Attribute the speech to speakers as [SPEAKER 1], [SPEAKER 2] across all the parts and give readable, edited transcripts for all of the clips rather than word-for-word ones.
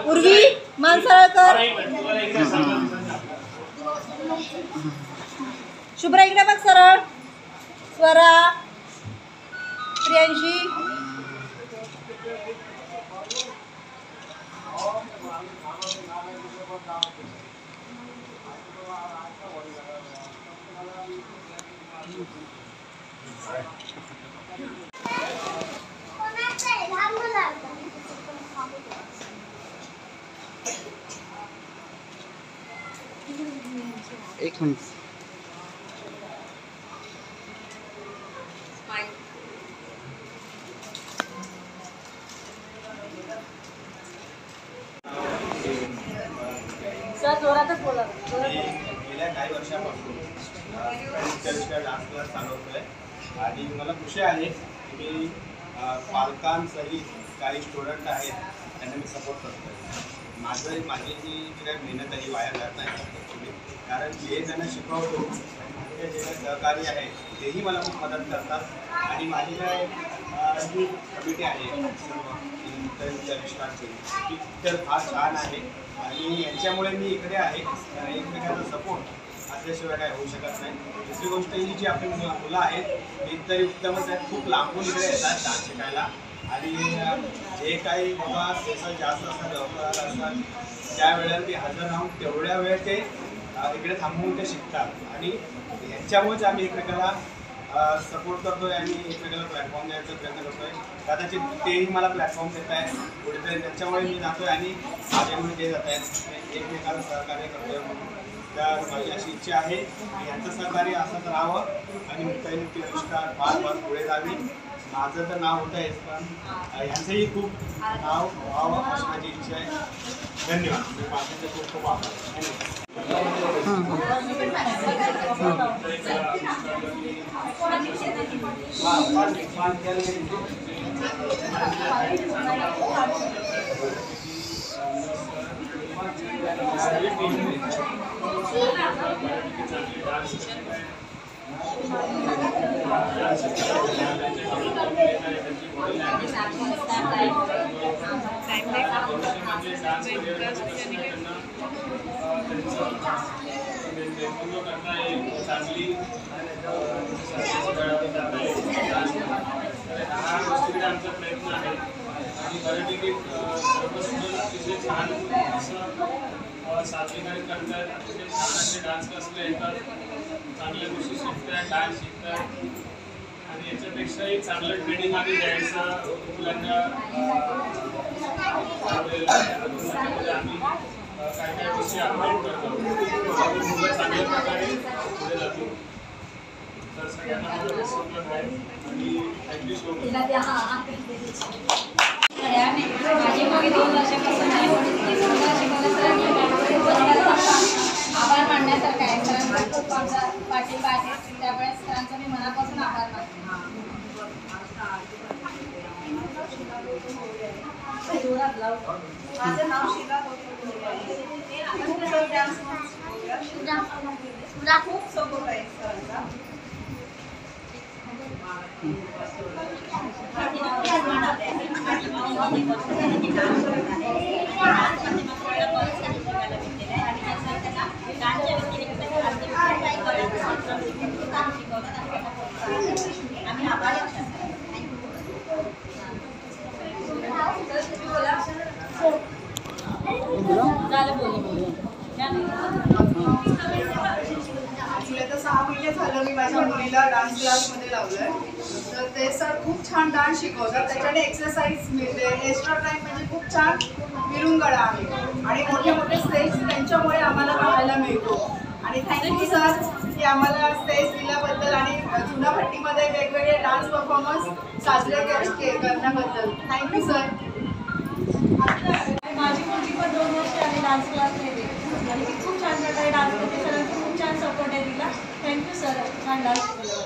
[SPEAKER 1] उर्वी मानसाळकर, शुभ्रा इकडे बघ सरळ, स्वरा, प्रियांशी,
[SPEAKER 2] एक मिनिट.
[SPEAKER 1] जोरातच बोला.
[SPEAKER 3] गेल्या काही वर्षापासून डान्स क्लास चालवतोय आणि मला खुशी आहे की मी पालकांसहित काही स्टुडंट आहेत त्यांना मी सपोर्ट करतोय. माझी जी काही मेहनत आहे वाया जात नाही, कारण जे त्यांना शिकवतो ते जे काही सहकारी आहेत तेही मला खूप मदत करतात आणि माझी काय जी कमिटी आहे ती तर फार छान आहे आणि यांच्यामुळे मी इकडे आहे. एकमेकांचा सपोर्ट असल्याशिवाय काय होऊ शकत नाही. दुसरी गोष्ट ही जी आपली मुलं आहेत ती तरी उत्तमच आहेत, खूप लांबून इकडे येतात डान्स शिकायला आणि जे काही बाबा सेशन जास्त असतात व्यवहार असतात त्यावेळेला ते हजर राहून तेवढ्या वेळ ते इकडे थांबवून ते शिकतात आणि ह्याच्यामुळेच आम्ही एकमेकाला सपोर्ट करतोय आणि एकमेकाला प्लॅटफॉर्म द्यायचा प्रयत्न करतोय. कदाचित तेही मला प्लॅटफॉर्म देत आहेत कुठेतरी, त्याच्यामुळे मी जातोय आणि माझ्यामुळे ते जात आहेत, एकमेकाला सहकार्य करतोय म्हणून. तर माझी अशी इच्छा आहे की यांचं सहकार्य असंच राहावं आणि मुक्ताईनृत्य अनुष्ठान फार फार पुढे जावी. माझं तर नाव होतं आहेच, पण यांचंही खूप नाव व्हावं अशी माझी इच्छा आहे. धन्यवाद. मी माझ्याचे खूप खूप आभार. आमचा प्रयत्न आहे आणि बऱ्यापैकी अतिशय छान असं सादरीकरण करतात. अतिशय छान असे डान्स क्लासला येतात, चांगल्या गोष्टी शिकतात, डान्स शिकतात आणि याच्यापेक्षाही चांगलं ट्रेनिंग आम्ही द्यायचं मुलांना आम्ही काय काय गोष्टी अपडेट करतो, मुलं चांगल्या प्रकारे पुढे जातो. तर सगळ्यांना माझं उपलब्ध आहे आणि थँक्यू सो मच.
[SPEAKER 4] माझी मुलगी 2 वर्षापासून आहे. आभार मानण्यासारखं आहे. सरांचा खूप आमचा पाठिंबा आहे, त्यामुळे सरांचा मी मनापासून आभार मानते.
[SPEAKER 1] माझं नाव शिला खूप सपोर्ट आहे सरांचा.
[SPEAKER 5] तर 6 महिने झालं मी माझ्या मुलीला डान्स क्लासमध्ये लावलंय. तर ते सर खूप छान डान्स शिकवतात, त्याच्याने एक्सरसाइज मिळते, एक्स्ट्रा टाइम म्हणजे खूप छान विरुंगळा आहे आणि मोठे मोठे स्टेज त्यांच्यामुळे आम्हाला पाहायला मिळतो. आणि थँक्यू सर की आम्हाला स्टेज दिल्याबद्दल आणि चुनाभट्टीमध्ये वेगवेगळे डान्स परफॉर्मन्स साजरे करण्याबद्दल थँक्यू सर.
[SPEAKER 1] माझी मुलगी पण 2 वर्ष आली डान्स क्लासमध्ये आणि ती खूप छान प्रकारे डान्स करते. सरांचा खूप छान सपोर्ट आहे तिला. थँक्यू सर, छान डान्स केला.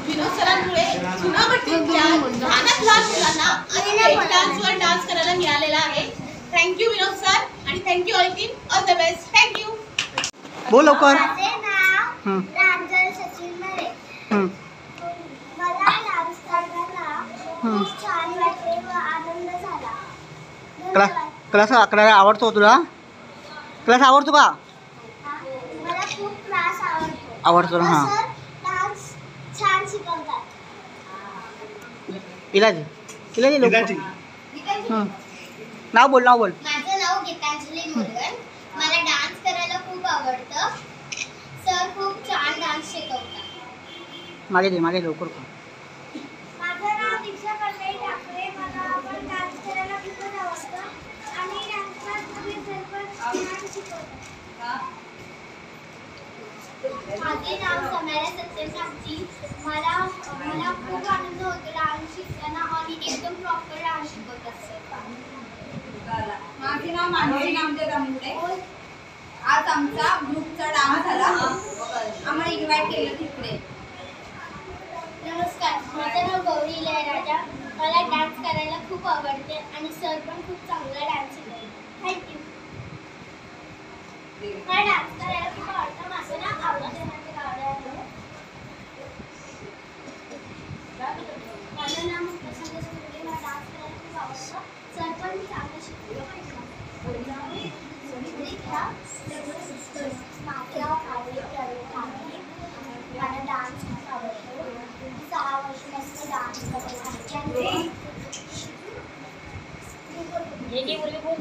[SPEAKER 4] विनोद सरांमुळे आवडतीच्या लहानात लहान मुलांना डान्सवर डान्स करायला मिळालेला आहे. थँक्यू विनोद सर आणि thank you all team. All the best. Thank you.
[SPEAKER 2] बोल लवकर.
[SPEAKER 6] माझे नाव रांजल सचिन मरे. मला डान्स करायला खूप छान वाटले व आनंद झाला.
[SPEAKER 2] क्लास करायला आवडतो तुला? क्लास आवडतो का?
[SPEAKER 6] मला खूप क्लास आवडतो.
[SPEAKER 2] आवडतो ना. हां,
[SPEAKER 6] सर डान्स छान शिकवतात.
[SPEAKER 2] इलाजी लवकर. नाव बोल.
[SPEAKER 6] माझं नाव गीतांजली मुरगन. मला डान्स करायला खूप आवडतं. सर खूप छान डान्स शिकवतात.
[SPEAKER 2] मागे लवकर.
[SPEAKER 6] माझं नाव दीक्षा कल्याण ठाकरे. मला पण डान्स करायला खूपच आवडतं आणि डान्स क्लासमध्ये सर पण छान शिकवतात. माझे नाव समारा सत्यम नागजी. मला खूप आनंद होतो डान्स शिकताना आणि एकदम प्रॉपर डान्स शिकवतात सर.
[SPEAKER 4] माझे नाव मानसी नामदेव दामुडे. आज आमचा ग्रुपचा डान्स झाला. आम्हाला इन्व्हाइट केलं तिकडे.
[SPEAKER 6] नमस्कार, माझं नाव गौरी इलयराजा. मला डान्स करायला खूप आवडते आणि सर पण खूप चांगला डान्स शिकवतात. थँक्यू. मला डान्स करायला खूप आवडतं. माझं नाव आवडत आहे. माझं नाव प्रसन्न सुर्वे. मला डान्स करायला खूप आवडतं. सर पण चांगलं शिकवलं. माझ्या आवडीप्रमाणे मला डान्स खूप आवडतो. 6 वर्षापासून डान्स करत आहे.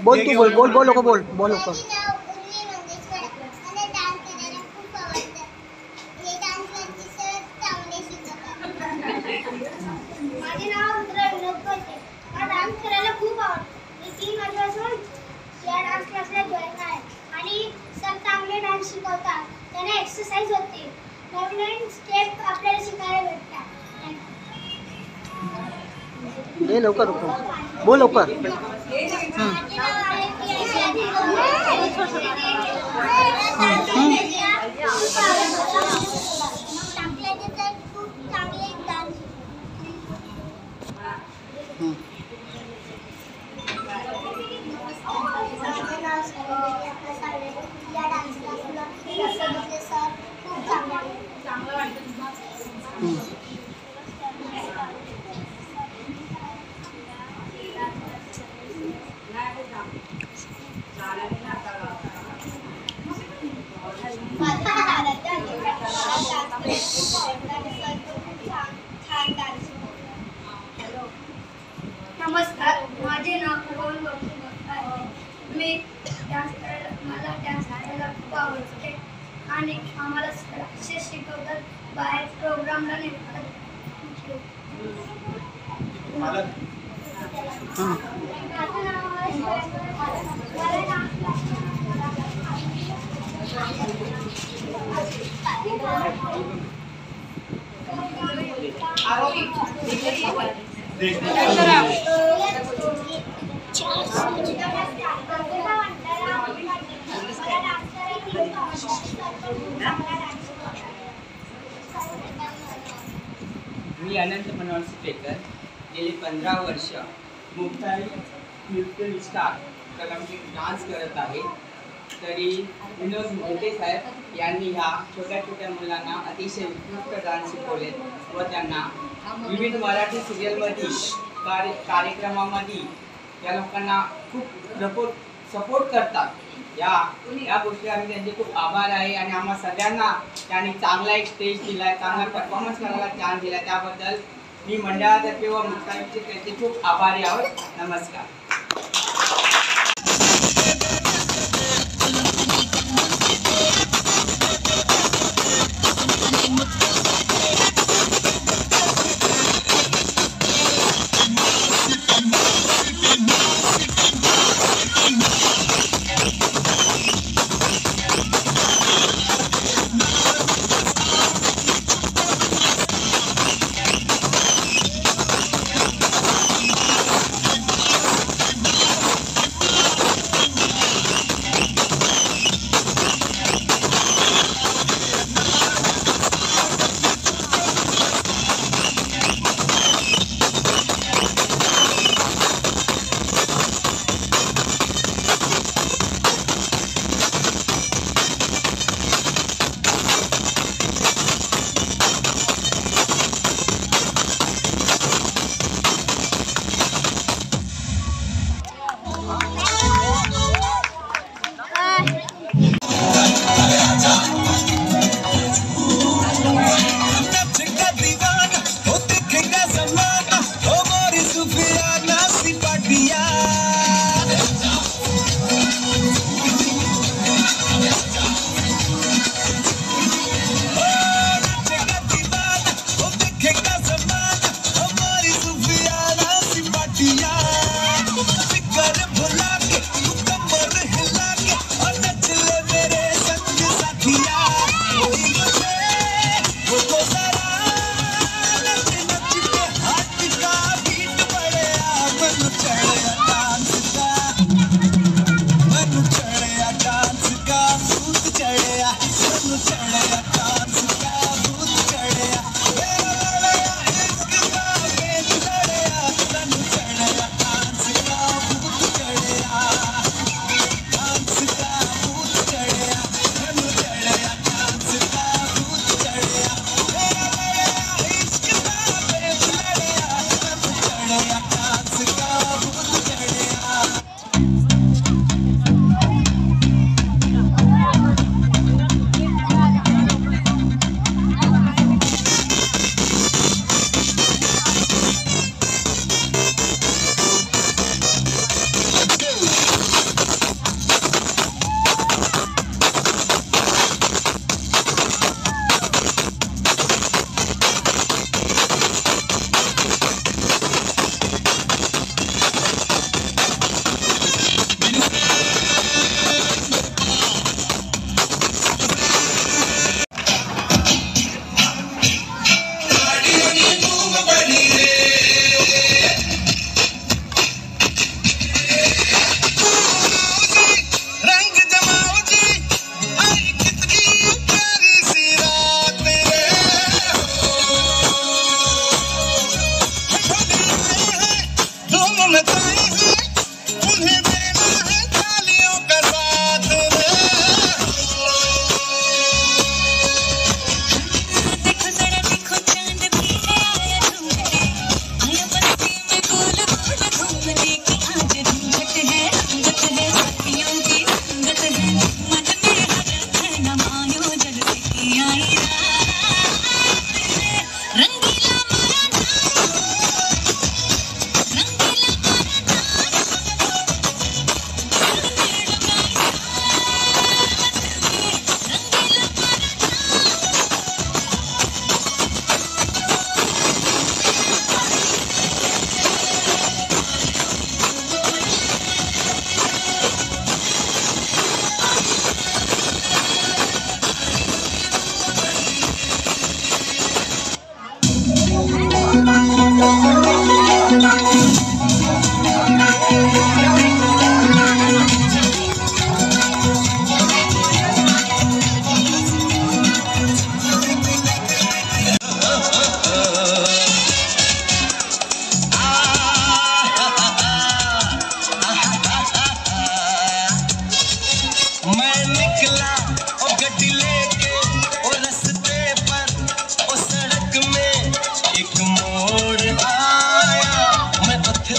[SPEAKER 2] बोल लवकर. बोल लवकर.
[SPEAKER 6] माझे नाव उर्वी मंगेशकर. मला डान्स करायला खूप आवडतं. हे डान्स क्लासचे सर चांगले शिकवतात. माझे नाव रुद्रा विनोद कोटे. मला डान्स करायला खूप आवडतं. मी 3 वर्षापासून या डान्स क्लासला जॉईन आहे आणि सर चांगले डान्स शिकवतात. त्यांना एक्सरसाइज होते. नवीन स्टेप आपल्याला शिकायला भेटतात.
[SPEAKER 2] लवकर. बोल लवकर.
[SPEAKER 6] माझे नाव आहे प्रियांका दिगंबर. टाकल्याचे तर खूप चांगले डान्स. माझे नाव सौंदर्य प्रसाद. या डान्स क्लासला सर खूप चांगलं वाटतं.
[SPEAKER 7] नमस्कार, माझे नाव रोहन आहे. मला डान्स करायला खूप आवडते आणि आम्हाला क्लासेस शिकवतात. बाहेर प्रोग्रामला नेतात.
[SPEAKER 8] मी अनंत मनोहर सुपेकर. गेली 15 वर्ष मुक्ताई नृत्य स्टार कलामध्ये डान्स करत आहे. तरी विनोद मोहिते साहेब यांनी ह्या छोट्या मुलांना अतिशय उत्कृष्ट डान्स शिकवलेत व त्यांना विविध मराठी सिरियलमध्ये कार्यक्रमामध्ये या लोकांना खूप सपोर्ट करतात. या गोष्टी आम्ही त्यांचे खूप आभार आहे आणि आम्हा सगळ्यांना त्यांनी चांगला एक स्टेज दिला आहे, चांगला परफॉर्मन्स करायला चान्स दिला. त्याबद्दल मी मंडळातर्फे व मुक्ताईचे त्यांचे खूप आभारी आहोत. नमस्कार.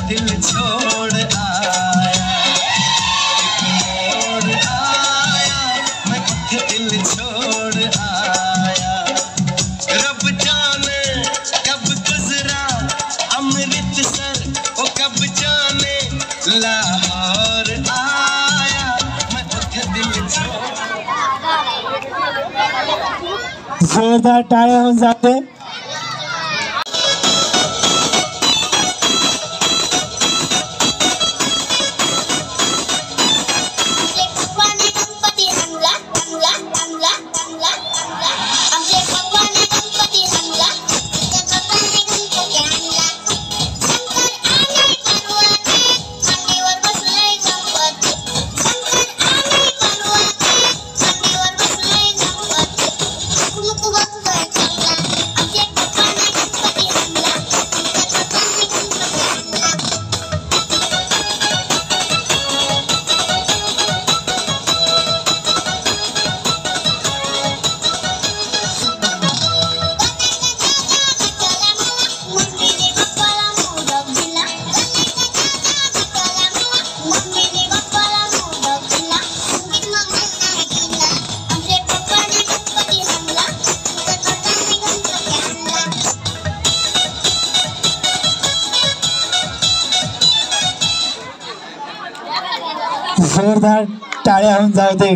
[SPEAKER 9] दिल छोड़ आया, एक मोड़ आया, मैं दिल छोड़ आया। रब जाने कब गुजरा अमृतसर, ओ कब जाने लाहौर आया, मैं दिल छोड़।
[SPEAKER 2] जोरदार टाळ्या होऊन जाते। जोरदार टाळ्या होऊन जाऊ दे।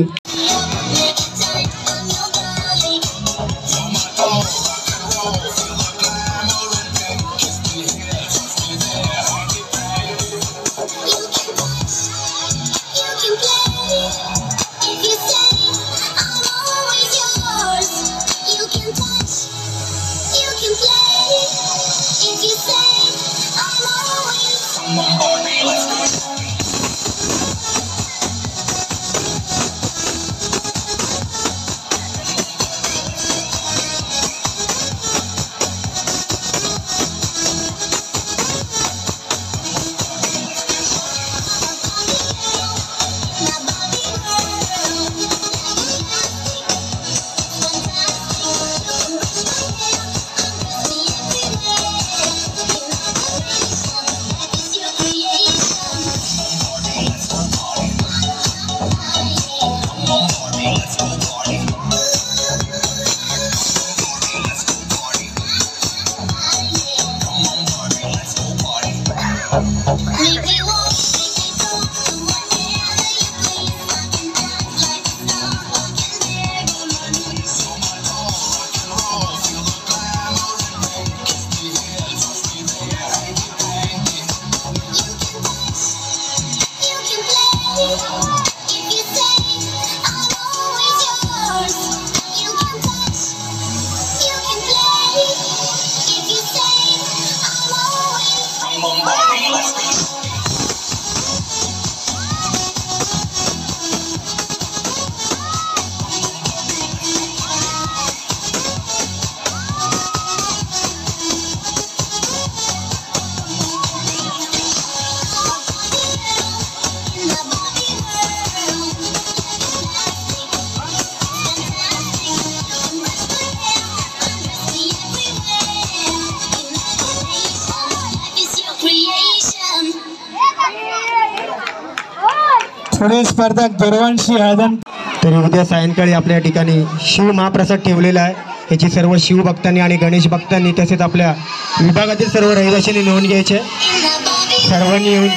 [SPEAKER 2] पुढील स्पर्धक दुर्वंशी हळदण। तरी उद्या सायंकाळी आपल्या ठिकाणी शिव महाप्रसाद ठेवलेला आहे। याची सर्व शिवभक्तांनी आणि गणेश भक्तांनी तसेच आपल्या विभागातील सर्व रहिवाशांनी नोंद घ्यायची। सर्वांनी येऊन